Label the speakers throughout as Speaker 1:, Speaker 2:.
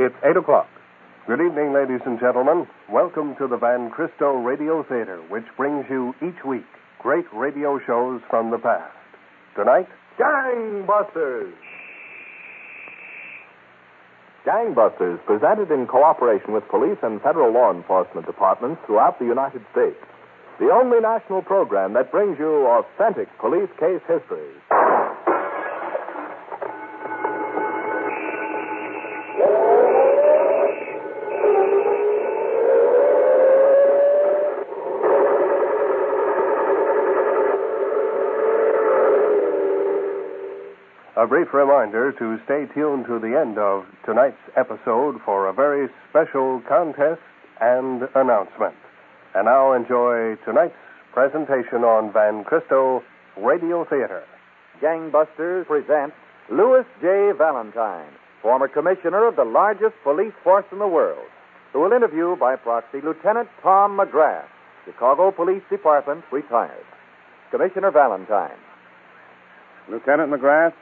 Speaker 1: It's 8 o'clock. Good evening, ladies and gentlemen. Welcome to the Van Cristo Radio Theater, which brings you each week great radio shows from the past. Tonight,
Speaker 2: Gangbusters! Gangbusters, presented in cooperation with police and federal law enforcement departments throughout the United States. The only national program that brings you authentic police case histories.
Speaker 1: a brief reminder to stay tuned to the end of tonight's episode for a very special contest and announcement. And now enjoy tonight's presentation on Van Cristo Radio Theater.
Speaker 3: Gangbusters presents Louis J. Valentine, former commissioner of the largest police force in the world, who will interview by proxy Lieutenant Tom McGrath, Chicago Police Department, retired. Commissioner Valentine.
Speaker 4: Lieutenant McGrath,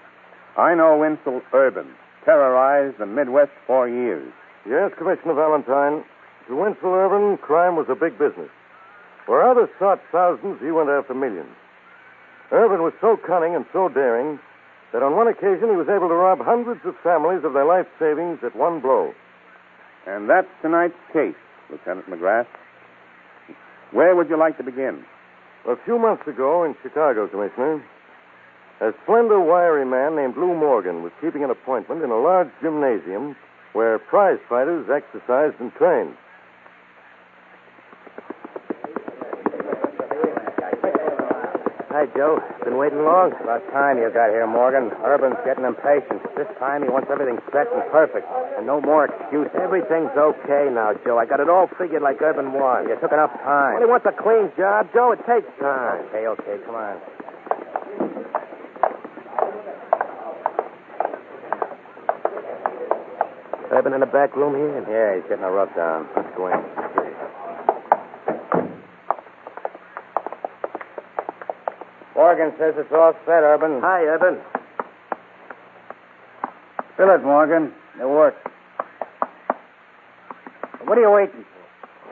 Speaker 4: I know Winslow Urban terrorized the Midwest for years.
Speaker 5: Yes, Commissioner Valentine. To Winslow Urban, crime was a big business. Where others sought thousands, he went after millions. Urban was so cunning and so daring that on one occasion he was able to rob hundreds of families of their life savings at one blow.
Speaker 4: And that's tonight's case, Lieutenant McGrath. Where would you like to begin?
Speaker 5: A few months ago in Chicago, Commissioner, a slender, wiry man named Lou Morgan was keeping an appointment in a large gymnasium where prize fighters exercised and trained.
Speaker 6: Hi, Joe. Been waiting long? About time you got here, Morgan. Urban's getting impatient. This time he wants everything set and perfect. And no more excuses. Everything's okay now, Joe. I got it all figured like Urban wants. You took enough time. Well, he wants a clean job, Joe. It takes time. Okay. Come on. Urban in the back room here? Yeah, he's getting a rub down. Let's go in. Morgan says it's all set, Urban. Hi, Urban.
Speaker 7: Fill it, Morgan. It works. What are you waiting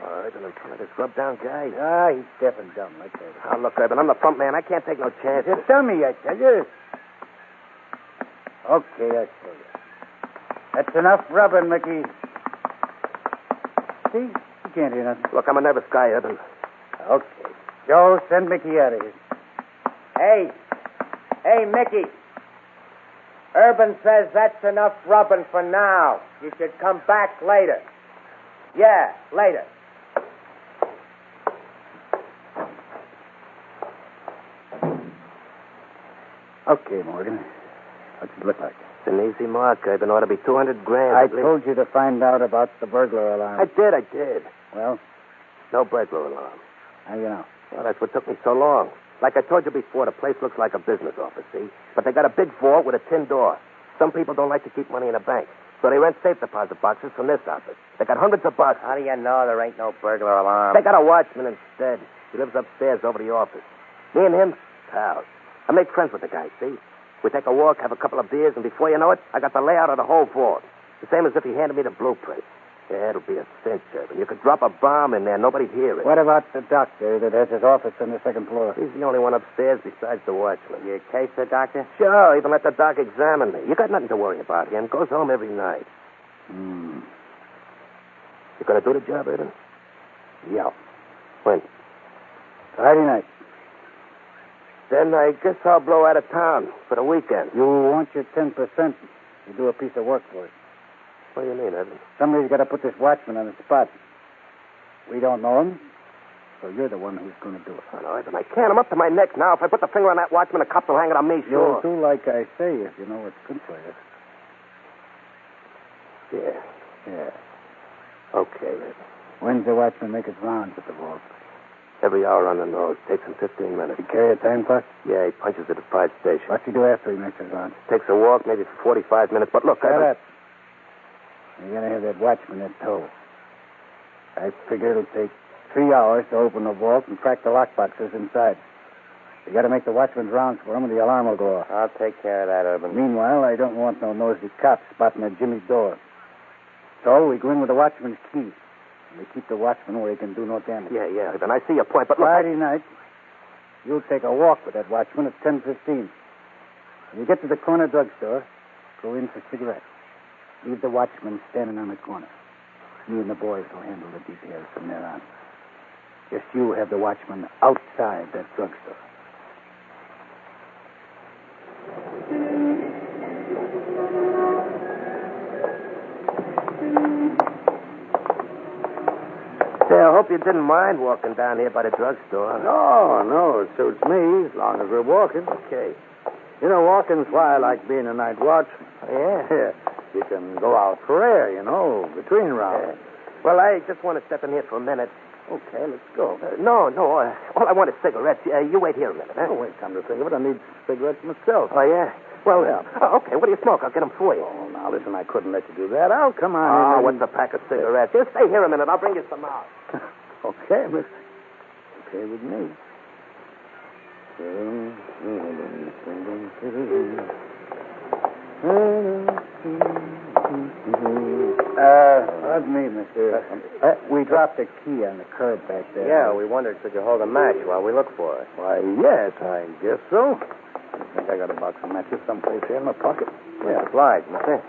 Speaker 7: for?
Speaker 6: Urban, in front of this rub-down guy.
Speaker 7: He's deaf and dumb, I tell you.
Speaker 6: Oh, look, Urban, I'm the front man. I can't take no chances.
Speaker 7: Just tell me, I tell you. Okay, I tell you. That's enough rubbing, Mickey. See? You can't hear nothing.
Speaker 6: Look, I'm a nervous guy, Urban.
Speaker 7: Okay. Joe, send Mickey out of here.
Speaker 6: Hey, Mickey. Urban says that's enough rubbing for now. You should come back later. Yeah, later.
Speaker 7: Okay, Morgan. What's it look like?
Speaker 6: It's an easy mark, Urban. Ought to be $200,000.
Speaker 7: I told you to find out about the burglar alarm.
Speaker 6: I did.
Speaker 7: Well?
Speaker 6: No burglar alarm.
Speaker 7: How do you know?
Speaker 6: Well, that's what took me so long. Like I told you before, the place looks like a business office, see? But they got a big vault with a tin door. Some people don't like to keep money in a bank, so they rent safe deposit boxes from this outfit. They got hundreds of bucks. How do you know there ain't no burglar alarm? They got a watchman instead. He lives upstairs over the office. Me and him, pals. I made friends with the guy, see? We take a walk, have a couple of beers, and before you know it, I got the layout of the whole vault. The same as if he handed me the blueprint. Yeah, it'll be a cinch, Urban. You could drop a bomb in there, nobody'd hear it.
Speaker 7: What about the doctor that has his office on the second floor?
Speaker 6: He's the only one upstairs besides the watchman. You case the doctor? Sure, even let the doc examine me. You got nothing to worry about him. Goes home every night. You gonna do the job, Urban?
Speaker 7: Yeah.
Speaker 6: When?
Speaker 7: Friday night.
Speaker 6: Then I guess I'll blow out of town for the weekend.
Speaker 7: You want your 10%. You do a piece of work for it.
Speaker 6: What do you mean, Urban?
Speaker 7: Somebody's got to put this watchman on the spot. We don't know him, so you're the one who's going to do it.
Speaker 6: Oh, no, Urban, I can't. I'm up to my neck now. If I put the finger on that watchman, the cops will hang it on me, sure.
Speaker 7: You'll do like I say if you know what's good for you.
Speaker 6: Yeah. Okay, Urban.
Speaker 7: When's the watchman make his rounds at the vault?
Speaker 6: Every hour on the nose. Takes him 15 minutes.
Speaker 7: He carry a time clock?
Speaker 6: Yeah, he punches at the fire station.
Speaker 7: What's he do after he makes his rounds?
Speaker 6: Takes a walk, maybe for 45 minutes. But look,
Speaker 7: Shut
Speaker 6: Urban...
Speaker 7: up. You're going to have that watchman in tow. I figure it'll take 3 hours to open the vault and crack the lockboxes inside. You got to make the watchman's rounds for him, and the alarm will go off.
Speaker 6: I'll take care of that, Urban.
Speaker 7: Meanwhile, I don't want no nosy cops spotting at Jimmy's door. So we go in with the watchman's key. And we keep the watchman where he can do no damage.
Speaker 6: Yeah, Urban, I see your point, but look...
Speaker 7: Friday night, you'll take a walk with that watchman at 10:15. When you get to the corner drugstore, go in for cigarettes. Leave the watchman standing on the corner. Me and the boys will handle the details from there on. Just you have the watchman outside that drugstore.
Speaker 6: Say, I hope you didn't mind walking down here by the drugstore.
Speaker 8: No, it suits me as long as we're walking.
Speaker 6: Okay.
Speaker 8: You know, walking's why I like being a night watchman.
Speaker 6: Yeah?
Speaker 8: You can go out for air, between rounds.
Speaker 6: Well, I just want to step in here for a minute.
Speaker 8: Okay, let's go.
Speaker 6: No. All I want is cigarettes. You wait here a minute, huh?
Speaker 8: Oh, wait, come to think of it, I need cigarettes myself.
Speaker 6: Oh, yeah? Well,
Speaker 8: Yeah.
Speaker 6: Okay, what do you smoke? I'll get them for you.
Speaker 8: Oh, now, listen, I couldn't let you do that. I'll come on
Speaker 6: Oh,
Speaker 8: in.
Speaker 6: what's a pack of cigarettes? Just stay here a minute. I'll bring you some out.
Speaker 8: Okay, miss. Okay with me.
Speaker 7: Pardon me, mister. We dropped a key on the curb back there.
Speaker 6: Yeah, we wondered, could you hold a match while we look for it?
Speaker 8: Why, yes, I guess so. I think I got a box of matches someplace here in my pocket.
Speaker 6: Yeah, obliged, mister.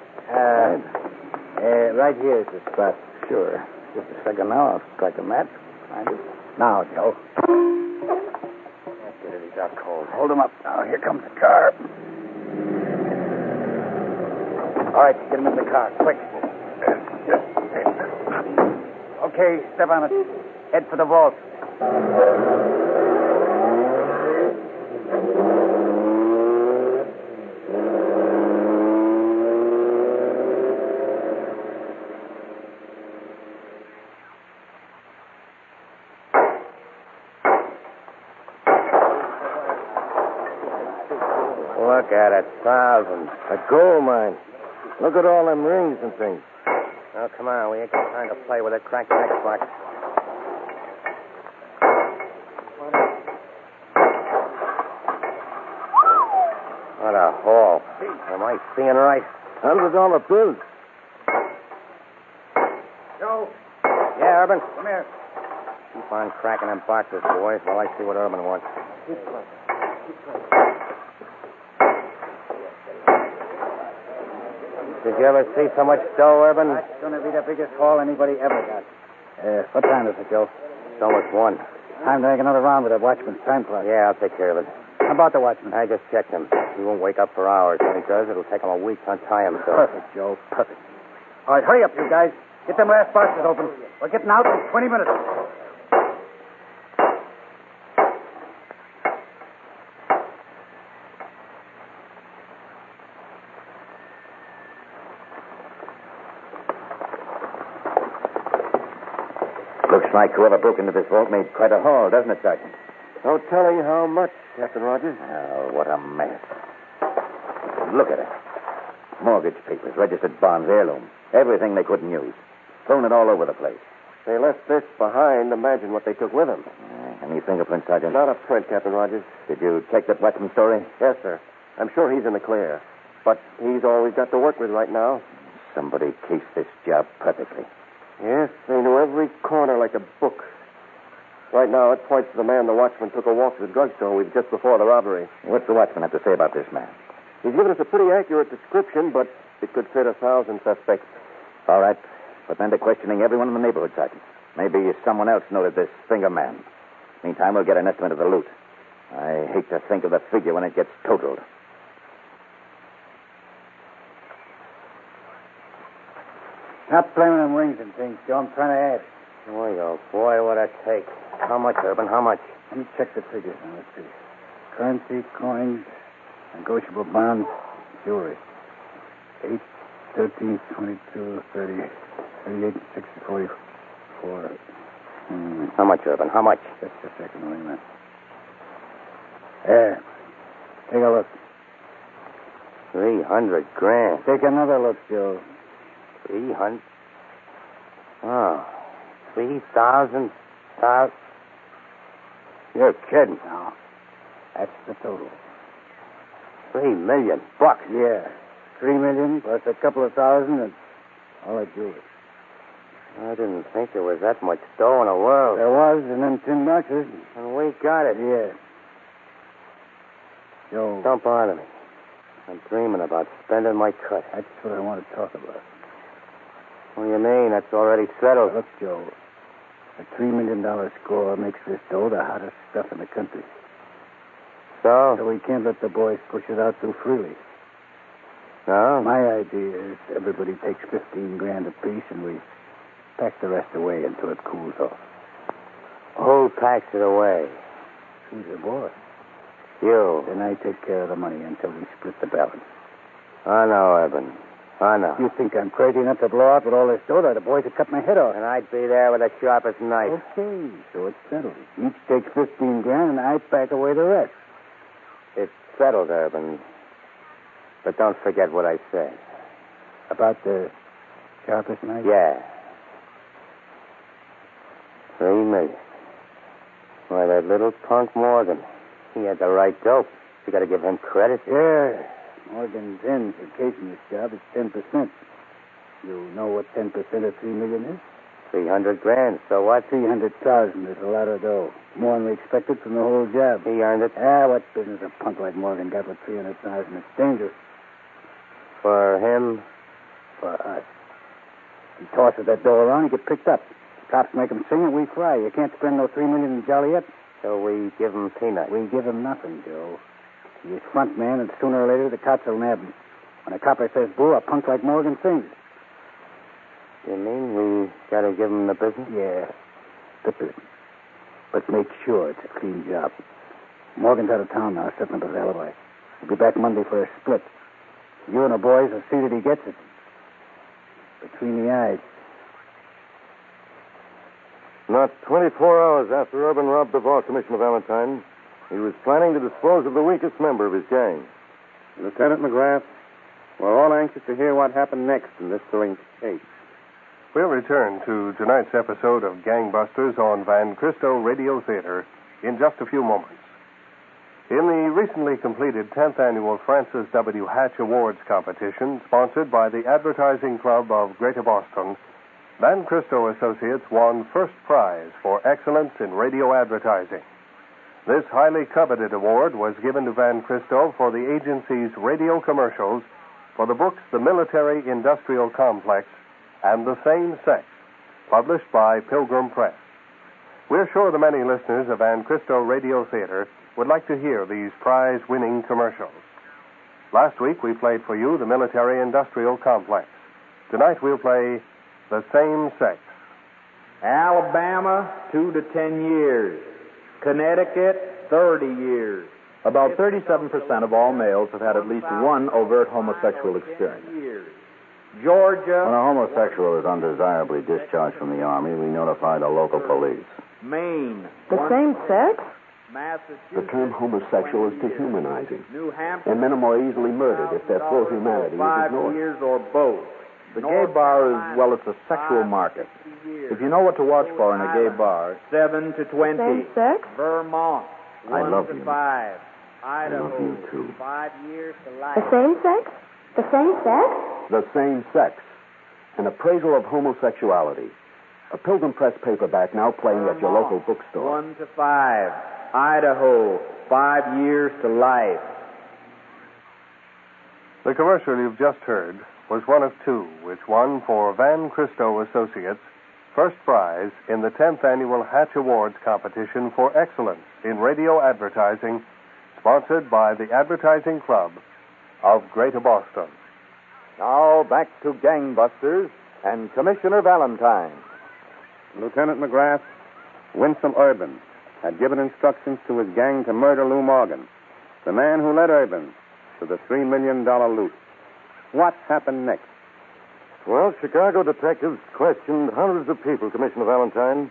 Speaker 7: Right here is the spot.
Speaker 8: Sure. Just a second now. I'll strike a match. Find it.
Speaker 7: Now, Joe.
Speaker 6: Get it, he's out cold.
Speaker 7: Hold him up. Now, here comes the car. All right, get him in the car, quick. Okay, step on it. Head for the vault.
Speaker 6: Look at it, thousands.
Speaker 8: A gold mine. Look at all them rings and things.
Speaker 6: Oh, come on, we ain't got time to play with it. Crank the next box. What a haul. Am I seeing right?
Speaker 8: $100 bills.
Speaker 7: Joe,
Speaker 6: Yeah, Urban.
Speaker 7: come here.
Speaker 6: Keep on cracking them boxes, boys, while I see what Urban wants. Did you ever see so much dough, Urban?
Speaker 7: That's going to be the biggest haul anybody ever got. What time is it, Joe?
Speaker 6: It's almost one.
Speaker 7: Time to make another round with that watchman's time clock.
Speaker 6: Yeah, I'll take care of it.
Speaker 7: How about the watchman?
Speaker 6: I just checked him. He won't wake up for hours. When he does, it'll take him a week to untie himself.
Speaker 7: Perfect, Joe. Perfect. All right, hurry up, you guys. Get them last boxes open. We're getting out in 20 minutes.
Speaker 8: Looks like whoever broke into this vault made quite a haul, doesn't it, Sergeant?
Speaker 4: No telling how much, Captain Rogers.
Speaker 8: Oh, what a mess. Look at it. Mortgage papers, registered bonds, heirloom. Everything they couldn't use. Thrown it all over the place.
Speaker 4: They left this behind. Imagine what they took with them.
Speaker 8: Any fingerprints, Sergeant?
Speaker 4: Not a print, Captain Rogers.
Speaker 8: Did you check that watchman story?
Speaker 4: Yes, sir. I'm sure he's in the clear. But he's all we've got to work with right now.
Speaker 8: Somebody cased this job perfectly.
Speaker 4: Yes, they knew every corner like a book. Right now, it points to the man the watchman took a walk to the drugstore with just before the robbery.
Speaker 8: What's the watchman have to say about this man?
Speaker 4: He's given us a pretty accurate description, but it could fit 1,000 suspects.
Speaker 8: All right. Put men to questioning everyone in the neighborhood, Sergeant. Maybe someone else noted this finger man. Meantime, we'll get an estimate of the loot. I hate to think of the figure when it gets totaled.
Speaker 7: Stop blaming them rings and things, Joe. I'm trying to add.
Speaker 6: Boy, oh boy, what'd that take? How much, Urban? How much?
Speaker 7: Let me check the figures now. Let's see. Currency, coins, negotiable bonds, jewelry. 8, 13, 22, 30, 38, 60, 44.
Speaker 6: How much, Urban? How much?
Speaker 7: Just a second, wait a minute. There. Take a look.
Speaker 6: 300 grand.
Speaker 7: Take another look, Joe.
Speaker 6: 300. Oh, 3,000. You're kidding.
Speaker 7: No. That's the total.
Speaker 6: $3 million.
Speaker 7: Yeah. 3 million plus a couple of thousand and all that jewelry.
Speaker 4: I didn't think there was that much dough in the world.
Speaker 7: There was in them tin boxes.
Speaker 4: And we got it.
Speaker 7: Yeah. Joe.
Speaker 4: Don't bother me. I'm dreaming about spending my cut.
Speaker 7: That's what I want to talk about.
Speaker 4: What do you mean? That's already settled.
Speaker 7: Look, Joe, a $3 million score makes this dough the hottest stuff in the country.
Speaker 4: So?
Speaker 7: So we can't let the boys push it out too freely.
Speaker 4: No?
Speaker 7: My idea is everybody takes $15,000 apiece and we pack the rest away until it cools off.
Speaker 4: Who packs it away?
Speaker 7: Who's the boss?
Speaker 4: You.
Speaker 7: Then I take care of the money until we split the balance.
Speaker 4: I know, Eben. I know.
Speaker 7: You think I'm crazy enough to blow out with all this dough? The boys would cut my head off.
Speaker 4: And I'd be there with the sharpest knife.
Speaker 7: Okay, so it's settled. Each takes $15,000 and I pack away the rest.
Speaker 4: It's settled, Urban. But don't forget what I said.
Speaker 7: About the sharpest knife?
Speaker 4: Yeah. $3 million. Why, that little punk Morgan. He had the right dope. You got to give him credit.
Speaker 7: Yeah. Morgan's in for casing this job. It's 10%. You know what 10% of $3 million is?
Speaker 4: $300,000. So what?
Speaker 7: 300,000 is a lot of dough. More than we expected from the whole job.
Speaker 4: He earned it.
Speaker 7: What business a punk like Morgan got with 300,000? It's dangerous.
Speaker 4: For him?
Speaker 7: For us. He tosses that dough around, he gets picked up. Cops make him sing and we fry. You can't spend no $3 million in Joliet.
Speaker 4: So we give him peanuts.
Speaker 7: We give him nothing, Joe. He's front man, and sooner or later the cops will nab him. When a copper says boo, a punk like Morgan sings.
Speaker 4: You mean we got to give him the business?
Speaker 7: Yeah, the business. But make sure it's a clean job. Morgan's out of town now, setting up his alibi. He'll be back Monday for a split. You and the boys will see that he gets it. Between the eyes.
Speaker 5: Not 24 hours after Urban robbed the vault, Commissioner Valentine, he was planning to dispose of the weakest member of his gang.
Speaker 9: Lieutenant McGrath, we're all anxious to hear what happened next in this thrilling case.
Speaker 1: We'll return to tonight's episode of Gangbusters on Van Cristo Radio Theater in just a few moments. In the recently completed 10th Annual Francis W. Hatch Awards competition, sponsored by the Advertising Club of Greater Boston, Van Cristo Associates won first prize for excellence in radio advertising. This highly coveted award was given to Van Cristo for the agency's radio commercials for the books The Military Industrial Complex and The Same Sex, published by Pilgrim Press. We're sure the many listeners of Van Cristo Radio Theater would like to hear these prize-winning commercials. Last week we played for you The Military Industrial Complex. Tonight we'll play The Same Sex.
Speaker 10: Alabama, 2 to 10 years. Connecticut, 30 years.
Speaker 11: About 37% of all males have had at least one overt homosexual experience.
Speaker 10: Georgia.
Speaker 8: When a homosexual is undesirably discharged from the Army, we notify the local police.
Speaker 10: Maine.
Speaker 12: The same sex?
Speaker 10: Massachusetts.
Speaker 13: The term homosexual is dehumanizing.
Speaker 10: New Hampshire.
Speaker 13: And men are more easily murdered if their full humanity is
Speaker 10: 5
Speaker 13: ignored.
Speaker 10: years or both.
Speaker 11: The gay bar is, well, it's a sexual market. If you know what to watch for in a gay bar...
Speaker 10: 7 to 20.
Speaker 12: Same sex?
Speaker 10: Vermont.
Speaker 13: I
Speaker 10: 1
Speaker 13: love
Speaker 10: to
Speaker 13: you.
Speaker 10: 5. Idaho.
Speaker 13: love you, too.
Speaker 10: 5 years to life.
Speaker 12: The same sex? The same sex?
Speaker 13: The Same Sex. An appraisal of homosexuality. A Pilgrim Press paperback now playing at your local bookstore.
Speaker 10: 1 to 5. Idaho. 5 years to life.
Speaker 1: The commercial you've just heard was one of two which won for Van Cristo Associates first prize in the 10th Annual Hatch Awards competition for excellence in radio advertising, sponsored by the Advertising Club of Greater Boston.
Speaker 3: Now back to Gangbusters and Commissioner Valentine.
Speaker 9: Lieutenant McGrath, Winsome Urban had given instructions to his gang to murder Lou Morgan, the man who led Urban to the $3 million loot. What happened next?
Speaker 5: Well, Chicago detectives questioned hundreds of people, Commissioner Valentine,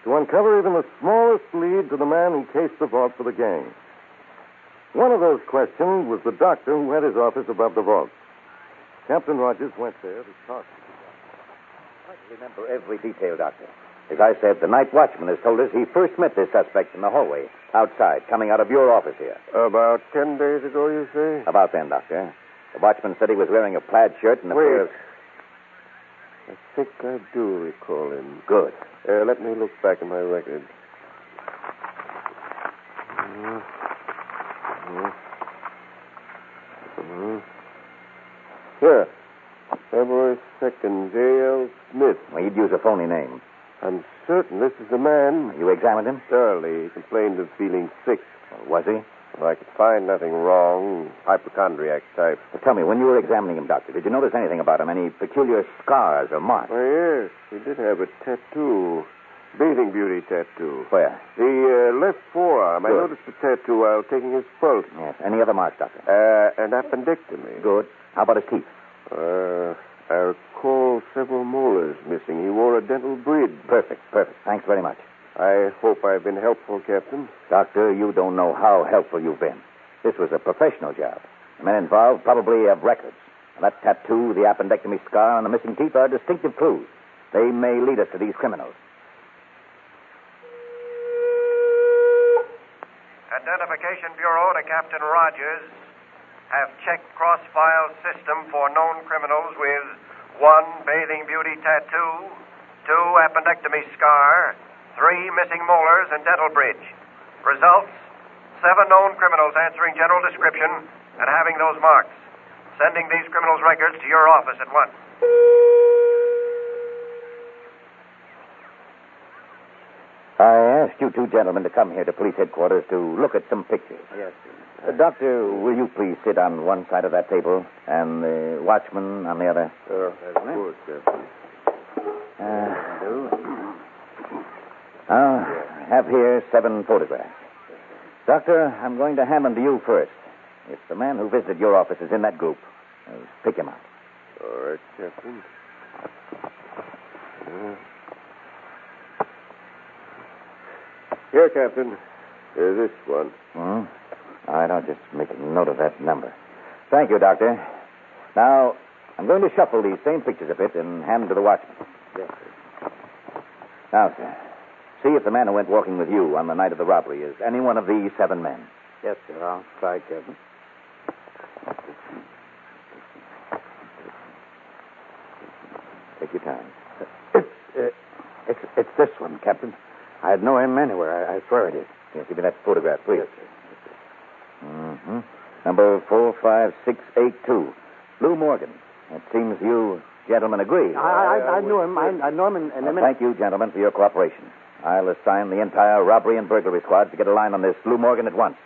Speaker 5: to uncover even the smallest lead to the man who cased the vault for the gang. One of those questioned was the doctor who had his office above the vault. Captain Rogers went there to talk.
Speaker 8: I can remember every detail, Doctor. As I said, the night watchman has told us he first met this suspect in the hallway, outside, coming out of your office here.
Speaker 1: About 10 days ago, you say?
Speaker 8: About then, Doctor. The watchman said he was wearing a plaid shirt and a pair of...
Speaker 4: I think I do recall him.
Speaker 8: Good.
Speaker 4: Let me look back in my record. Here. February 2nd, J.L. Smith.
Speaker 8: Well, he'd use a phony name.
Speaker 4: I'm certain this is the man.
Speaker 8: You examined him?
Speaker 4: Thoroughly. He complained of feeling sick.
Speaker 8: Was he?
Speaker 4: Well, I could find nothing wrong. Hypochondriac type.
Speaker 8: Well, tell me, when you were examining him, Doctor, did you notice anything about him? Any peculiar scars or marks?
Speaker 4: Oh, yes. He did have a tattoo. Bathing beauty tattoo.
Speaker 8: Where?
Speaker 4: The left forearm.
Speaker 8: Good.
Speaker 4: I noticed the tattoo while taking his pulse.
Speaker 8: Yes. Any other marks, Doctor?
Speaker 4: An appendectomy.
Speaker 8: Good. How about his teeth?
Speaker 4: I recall several molars missing. He wore a dental bridge.
Speaker 8: Perfect. Thanks very much.
Speaker 4: I hope I've been helpful, Captain.
Speaker 8: Doctor, you don't know how helpful you've been. This was a professional job. The men involved probably have records. That tattoo, the appendectomy scar, and the missing teeth are distinctive clues. They may lead us to these criminals.
Speaker 14: Identification Bureau to Captain Rogers. Have checked cross-file system for known criminals with 1 bathing beauty tattoo, 2 appendectomy scar, 3 missing molars and dental bridge. Results: 7 known criminals answering general description and having those marks. Sending these criminals' records to your office at once.
Speaker 8: I asked you two gentlemen to come here to police headquarters to look at some pictures.
Speaker 6: Yes, sir.
Speaker 8: Doctor, will you please sit on one side of that table and the watchman on the other?
Speaker 4: Of course, Captain.
Speaker 8: I have here 7 photographs. Doctor, I'm going to hand them to you first. If the man who visited your office is in that group, pick him out.
Speaker 4: All right, Captain. Here, Captain. Here's this one.
Speaker 8: All right, I'll just make a note of that number. Thank you, Doctor. Now, I'm going to shuffle these same pictures a bit and hand them to the watchman.
Speaker 6: Yes, sir.
Speaker 8: Now, sir, see if the man who went walking with you on the night of the robbery is any one of these 7 men.
Speaker 6: Yes, sir. I'll try, Captain.
Speaker 8: Take your time.
Speaker 6: It's this one, Captain. I'd know him anywhere. I swear it is.
Speaker 8: Yes, give me that photograph, please.
Speaker 6: Yes, sir.
Speaker 8: Number 45682. Lou Morgan. It seems you gentlemen agree.
Speaker 6: I knew him. I know him in a minute.
Speaker 8: Thank you, gentlemen, for your cooperation. I'll assign the entire robbery and burglary squad to get a line on this Lou Morgan at once.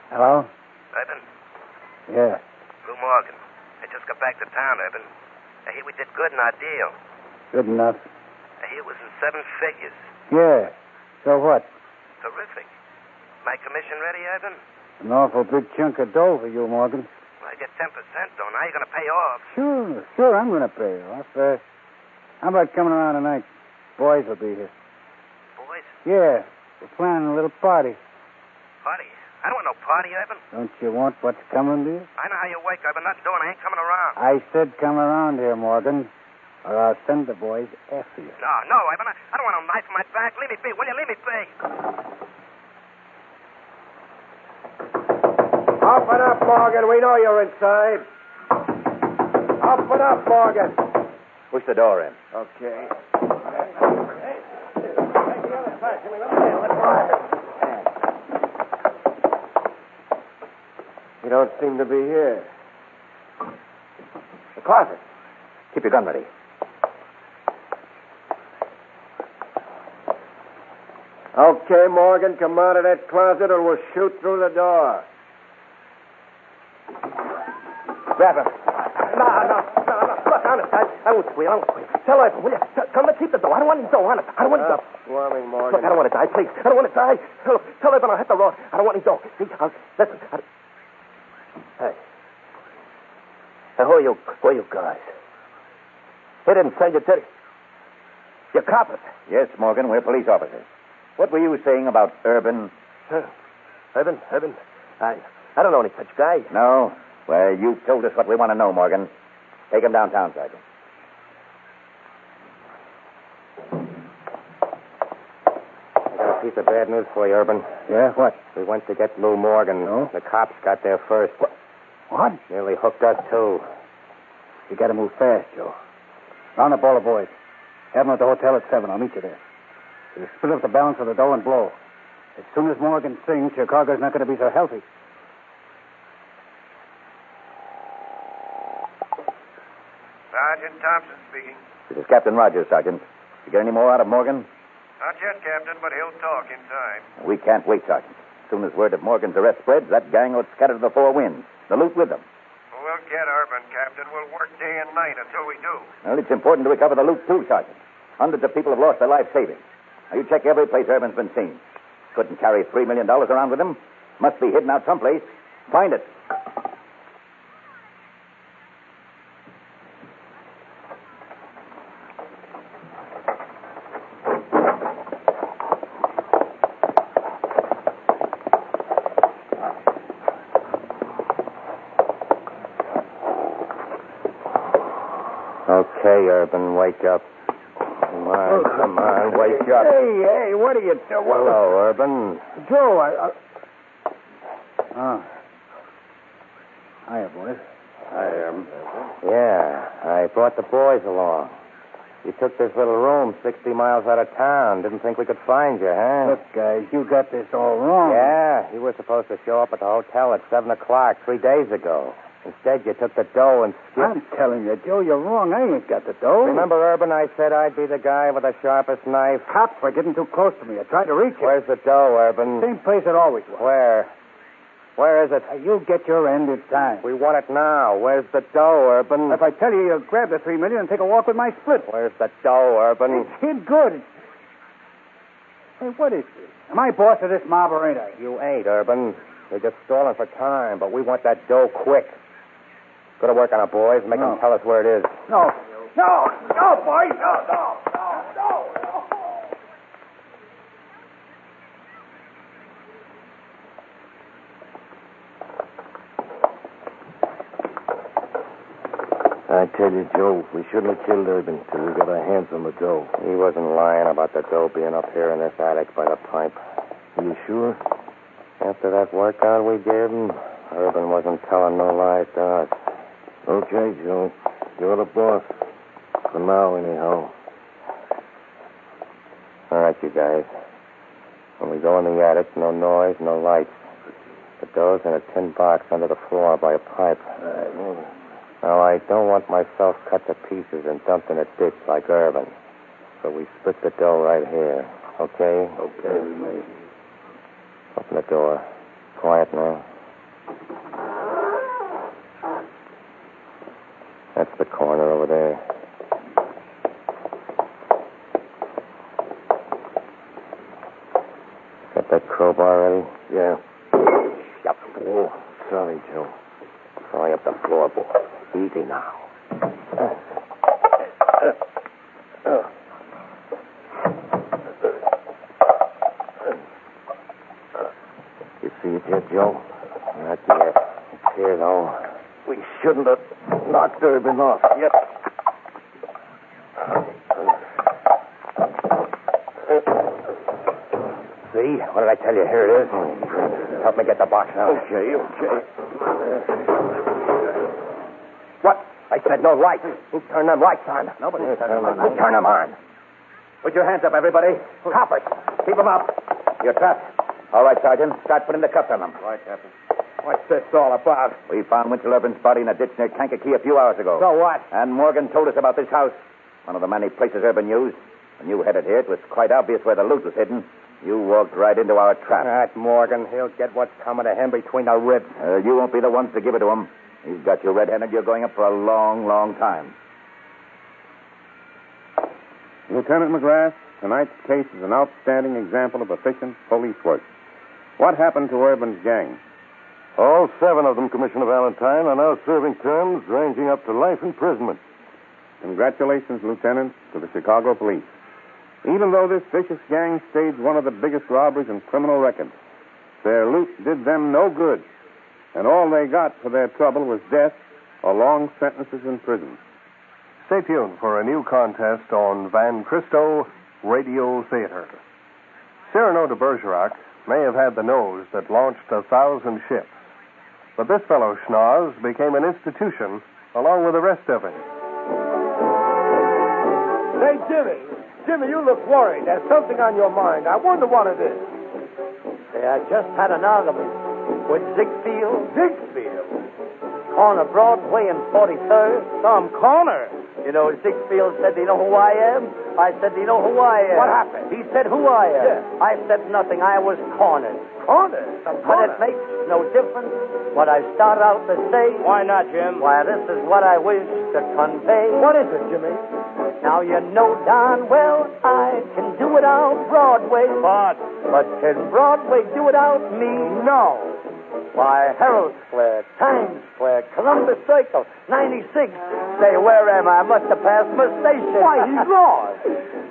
Speaker 7: Hello?
Speaker 14: Urban,
Speaker 7: Yeah.
Speaker 14: Lou Morgan. I just got back to town, Urban. I hear we did good in our deal.
Speaker 7: Good enough.
Speaker 14: I hear it was in 7 figures.
Speaker 7: Yeah. So what?
Speaker 14: Terrific. My commission ready, Urban?
Speaker 7: An awful big chunk of dough for you, Morgan.
Speaker 14: Well, I get 10%, though. Now you're going to pay off.
Speaker 7: Sure, I'm going to pay you off. How about coming around tonight? Boys will be here.
Speaker 14: Boys?
Speaker 7: Yeah, we're planning a little party.
Speaker 14: Party? I don't want no party, Urban.
Speaker 7: Don't you want what's coming to you?
Speaker 14: I know how you work, Urban. Nothing doing. I ain't coming around.
Speaker 7: I said come around here, Morgan, or I'll send the boys after you.
Speaker 14: No, Urban. I don't want no knife in my back. Leave me be, will you? Leave me be.
Speaker 4: Open up, Morgan. We know you're inside. Open up, Morgan.
Speaker 8: Push the door in.
Speaker 4: Okay. You don't seem to be here.
Speaker 8: The closet. Keep your gun ready.
Speaker 4: Okay, Morgan, come out of that closet or we'll shoot through the door.
Speaker 6: Grab him. No. Look, honest, I won't squeal. Tell her, will you? Come, let's keep the door. I don't want any dough, honest. I don't want any dough.
Speaker 4: Swarming, Morgan.
Speaker 6: Look, I don't want to die, please. I don't want to die. Tell her, but I'll hit the road. I don't want any dough. See, listen. Hey, who are you guys? They didn't send you, did he? You're coppers.
Speaker 8: Yes, Morgan, we're police officers. What were you saying about Urban?
Speaker 6: Urban? I don't know any such guy.
Speaker 8: No? Well, you've told us what we want to know, Morgan. Take him downtown, Sergeant.
Speaker 6: I got a piece of bad news for you, Urban.
Speaker 7: Yeah, what?
Speaker 6: We went to get Lou Morgan.
Speaker 7: No?
Speaker 6: The cops got there first.
Speaker 7: What?
Speaker 6: Nearly hooked us, too.
Speaker 7: You got to move fast, Joe. Round up all the boys. Have them at the hotel at 7. I'll meet you there. You split up the balance of the dough and blow. As soon as Morgan sings, Chicago's not going to be so healthy.
Speaker 14: Sergeant Thompson speaking.
Speaker 8: This is Captain Rogers, Sergeant. You get any more out of Morgan?
Speaker 14: Not yet, Captain, but he'll talk in time.
Speaker 8: We can't wait, Sergeant. As soon as word of Morgan's arrest spreads, that gang will scatter to the four winds. The loot with them.
Speaker 14: We'll get Urban, Captain. We'll work day and night until we do.
Speaker 8: Well, it's important to recover the loot, too, Sergeant. Hundreds of people have lost their life savings. Now, you check every place Urban's been seen. Couldn't carry $3 million around with him. Must be hidden out someplace. Find it.
Speaker 6: Okay, Urban, wake up. Come on, wake up.
Speaker 7: Hey, what are you doing?
Speaker 6: Hello, Urban.
Speaker 7: Joe, Oh. Hiya, boys.
Speaker 6: Yeah, I brought the boys along. You took this little room 60 miles out of town. Didn't think we could find you, huh?
Speaker 7: Look, guys, you got this all wrong.
Speaker 6: Yeah, you were supposed to show up at the hotel at 7 o'clock 3 days ago. Instead, you took the dough and skipped.
Speaker 7: I'm telling you, Joe, you're wrong. I ain't got the dough.
Speaker 6: Remember, Urban, I said I'd be the guy with the sharpest knife?
Speaker 7: Cops were getting too close to me. I tried to reach you.
Speaker 6: Where's the dough, Urban?
Speaker 7: Same place it always was.
Speaker 6: Where? Where is it?
Speaker 7: You'll get your end in time.
Speaker 6: We want it now. Where's the dough, Urban?
Speaker 7: If I tell you, you'll grab the $3 million and take a walk with my split.
Speaker 6: Where's the dough, Urban?
Speaker 7: It's hid good. Hey, what is this? Am I boss of this mob or ain't I?
Speaker 6: You ain't, Urban. You're just stalling for time, but we want that dough quick. Go to work on it, boys. Make them tell us where it is.
Speaker 7: No, boys. No.
Speaker 4: I tell you, Joe, we shouldn't have killed Urban till we got our hands on the dough.
Speaker 6: He wasn't lying about the dough being up here in this attic by the pipe.
Speaker 4: Are you sure?
Speaker 6: After that workout we gave him, Urban wasn't telling no lies to us.
Speaker 4: Okay, Joe. You're the boss. For now, anyhow.
Speaker 6: All right, you guys. When we go in the attic, no noise, no lights. The dough's in a tin box under the floor by a pipe. Now, I don't want myself cut to pieces and dumped in a ditch like Urban. So we split the dough right here. Okay?
Speaker 4: Okay, we may.
Speaker 6: Open the door. Quiet now. That's the corner over there. Got that crowbar ready?
Speaker 4: Yeah.
Speaker 6: Shut the door.
Speaker 4: Sorry, Joe.
Speaker 6: Pry up the floorboard. Easy now.
Speaker 4: You see it yet, Joe?
Speaker 6: Not yet. It's here, though.
Speaker 4: We shouldn't have knocked Urban off yet.
Speaker 6: See? What did I tell you? Here it is. Help me get the box now.
Speaker 4: Okay.
Speaker 6: What? I said no lights. Who turned them lights on? Nobody turned them on. Who turned them on? Put your hands up, everybody. Coppers. Keep them up.
Speaker 8: You're trapped. All right, Sergeant. Start putting the cuffs on them.
Speaker 4: Right, Captain.
Speaker 6: What's this all about?
Speaker 8: We found Winchell Urban's body in a ditch near Kankakee a few hours ago.
Speaker 6: So what?
Speaker 8: And Morgan told us about this house. One of the many places Urban used. When you headed here, it was quite obvious where the loot was hidden. You walked right into our trap.
Speaker 6: That Morgan, he'll get what's coming to him between the ribs.
Speaker 8: You won't be the ones to give it to him. He's got you red-handed. You're going up for a long, long time.
Speaker 9: Lieutenant McGrath, tonight's case is an outstanding example of efficient police work. What happened to Urban's gang?
Speaker 5: All 7 of them, Commissioner Valentine, are now serving terms ranging up to life imprisonment.
Speaker 9: Congratulations, Lieutenant, to the Chicago Police. Even though this vicious gang staged one of the biggest robberies in criminal records, their loot did them no good, and all they got for their trouble was death or long sentences in prison. Stay tuned for a new contest on Van Christo Radio Theater. Cyrano de Bergerac may have had the nose that launched 1,000 ships,
Speaker 1: But this fellow Schnoz became an institution along with the rest of it.
Speaker 15: Say, Jimmy, you look worried. There's something on your mind. I wonder what it is.
Speaker 16: Say, I just had an argument with Ziegfeld.
Speaker 15: Ziegfeld?
Speaker 16: Corner Broadway and 43rd.
Speaker 15: Some corner?
Speaker 16: You know, Ziegfeld said, do you know who I am? I said, do you know who I am?
Speaker 15: What happened?
Speaker 16: He said, who I am?
Speaker 15: Yeah.
Speaker 16: I said nothing. I was cornered.
Speaker 15: Corner?
Speaker 16: But it makes no difference what I start out to say.
Speaker 15: Why not, Jim?
Speaker 16: Why, this is what I wish to convey.
Speaker 15: What is it, Jimmy?
Speaker 16: Now, you know darn well I can do it out Broadway. But can Broadway do it out me?
Speaker 15: No.
Speaker 16: Why, Herald Square, Times Square, Columbus Circle, 96. Say, where am I? I must have passed my station.
Speaker 15: Why, he's lost.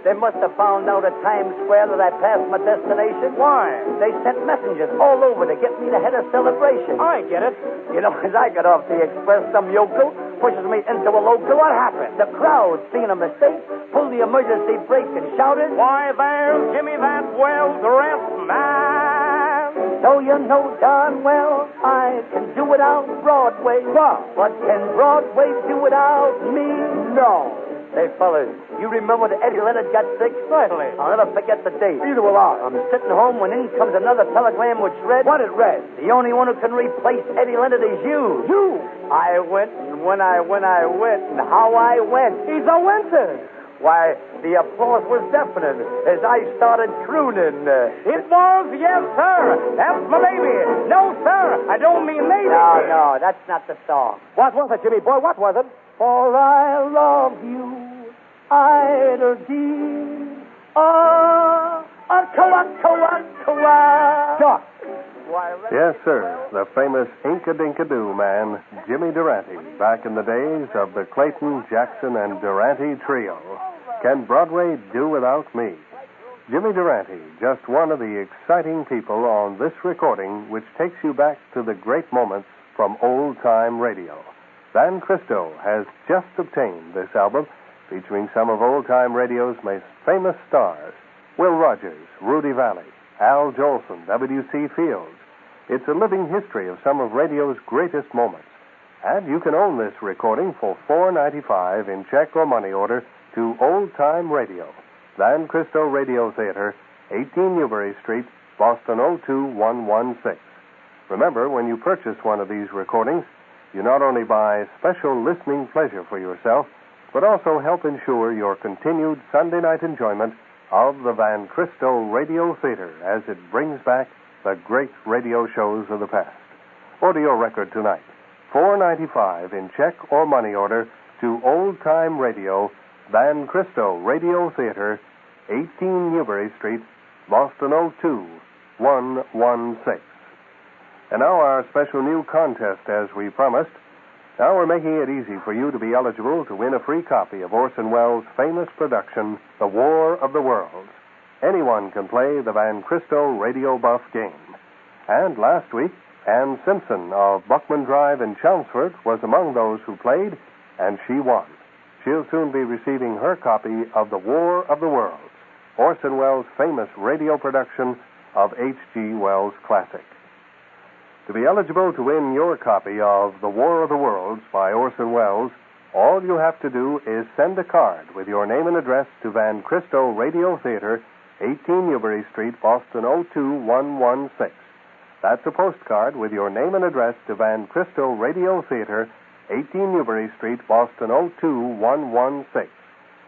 Speaker 16: They must have found out at Times Square that I passed my destination.
Speaker 15: Why?
Speaker 16: They sent messengers all over to get me to head a celebration.
Speaker 15: I get it.
Speaker 16: You know, as I got off the express, some yokel pushes me into a local.
Speaker 15: What happened?
Speaker 16: The crowd, seeing a mistake, pulled the emergency brake and shouted,
Speaker 15: Why, there's Jimmy, that well-dressed man.
Speaker 16: So you know darn well I can do it out Broadway. But can Broadway do it out me?
Speaker 15: No.
Speaker 16: Say, fellas, you remember that Eddie Leonard got sick?
Speaker 15: Certainly.
Speaker 16: I'll never forget the date.
Speaker 15: Neither will I.
Speaker 16: I'm sitting home when in comes another telegram which read...
Speaker 15: What it read?
Speaker 16: The only one who can replace Eddie Leonard is you.
Speaker 15: You?
Speaker 16: I went, and when I went, and how I went.
Speaker 15: He's a winter.
Speaker 16: Why, the applause was deafening as I started crooning.
Speaker 15: It was, yes, sir. That's my baby. No, sir, I don't mean lady.
Speaker 16: No, that's not the song.
Speaker 15: What was it, Jimmy boy? What was it?
Speaker 16: For I love you, idle dear.
Speaker 15: Duck.
Speaker 1: Yes, sir. The famous Inka-Dinka-Doo man, Jimmy Durante, back in the days of the Clayton, Jackson, and Durante trio. Can Broadway do without me? Jimmy Durante, just one of the exciting people on this recording, which takes you back to the great moments from old-time radio. Van Christo has just obtained this album, featuring some of old-time radio's most famous stars: Will Rogers, Rudy Valley, Al Jolson, W.C. Fields. It's a living history of some of radio's greatest moments. And you can own this recording for $4.95 in check or money order to Old Time Radio, Van Christo Radio Theater, 18 Newbury Street, Boston 02116. Remember, when you purchase one of these recordings, you not only buy special listening pleasure for yourself, but also help ensure your continued Sunday night enjoyment of the Van Christo Radio Theater as it brings back the great radio shows of the past. Order your record tonight. $4.95 in check or money order to Old Time Radio, Van Christo Radio Theater, 18 Newbury Street, Boston 02116. And now our special new contest, as we promised. Now we're making it easy for you to be eligible to win a free copy of Orson Welles' famous production, The War of the Worlds. Anyone can play the Van Christo Radio Buff game. And last week, Ann Simpson of Buckman Drive in Chelmsford was among those who played, and she won. She'll soon be receiving her copy of The War of the Worlds, Orson Welles' famous radio production of H.G. Wells' classic. To be eligible to win your copy of The War of the Worlds by Orson Welles, all you have to do is send a card with your name and address to Van Christo Radio Theater, 18 Newbury Street, Boston 02116. That's a postcard with your name and address to Van Christo Radio Theater, 18 Newbury Street, Boston 02116.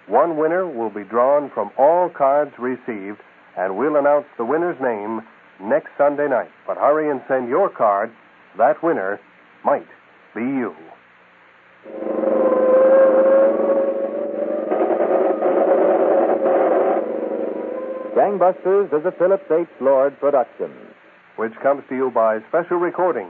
Speaker 1: One winner will be drawn from all cards received, and we'll announce the winner's name next Sunday night. But hurry and send your card. That winner might be you.
Speaker 3: Gangbusters is a Phillips H. Lord production,
Speaker 1: which comes to you by special recording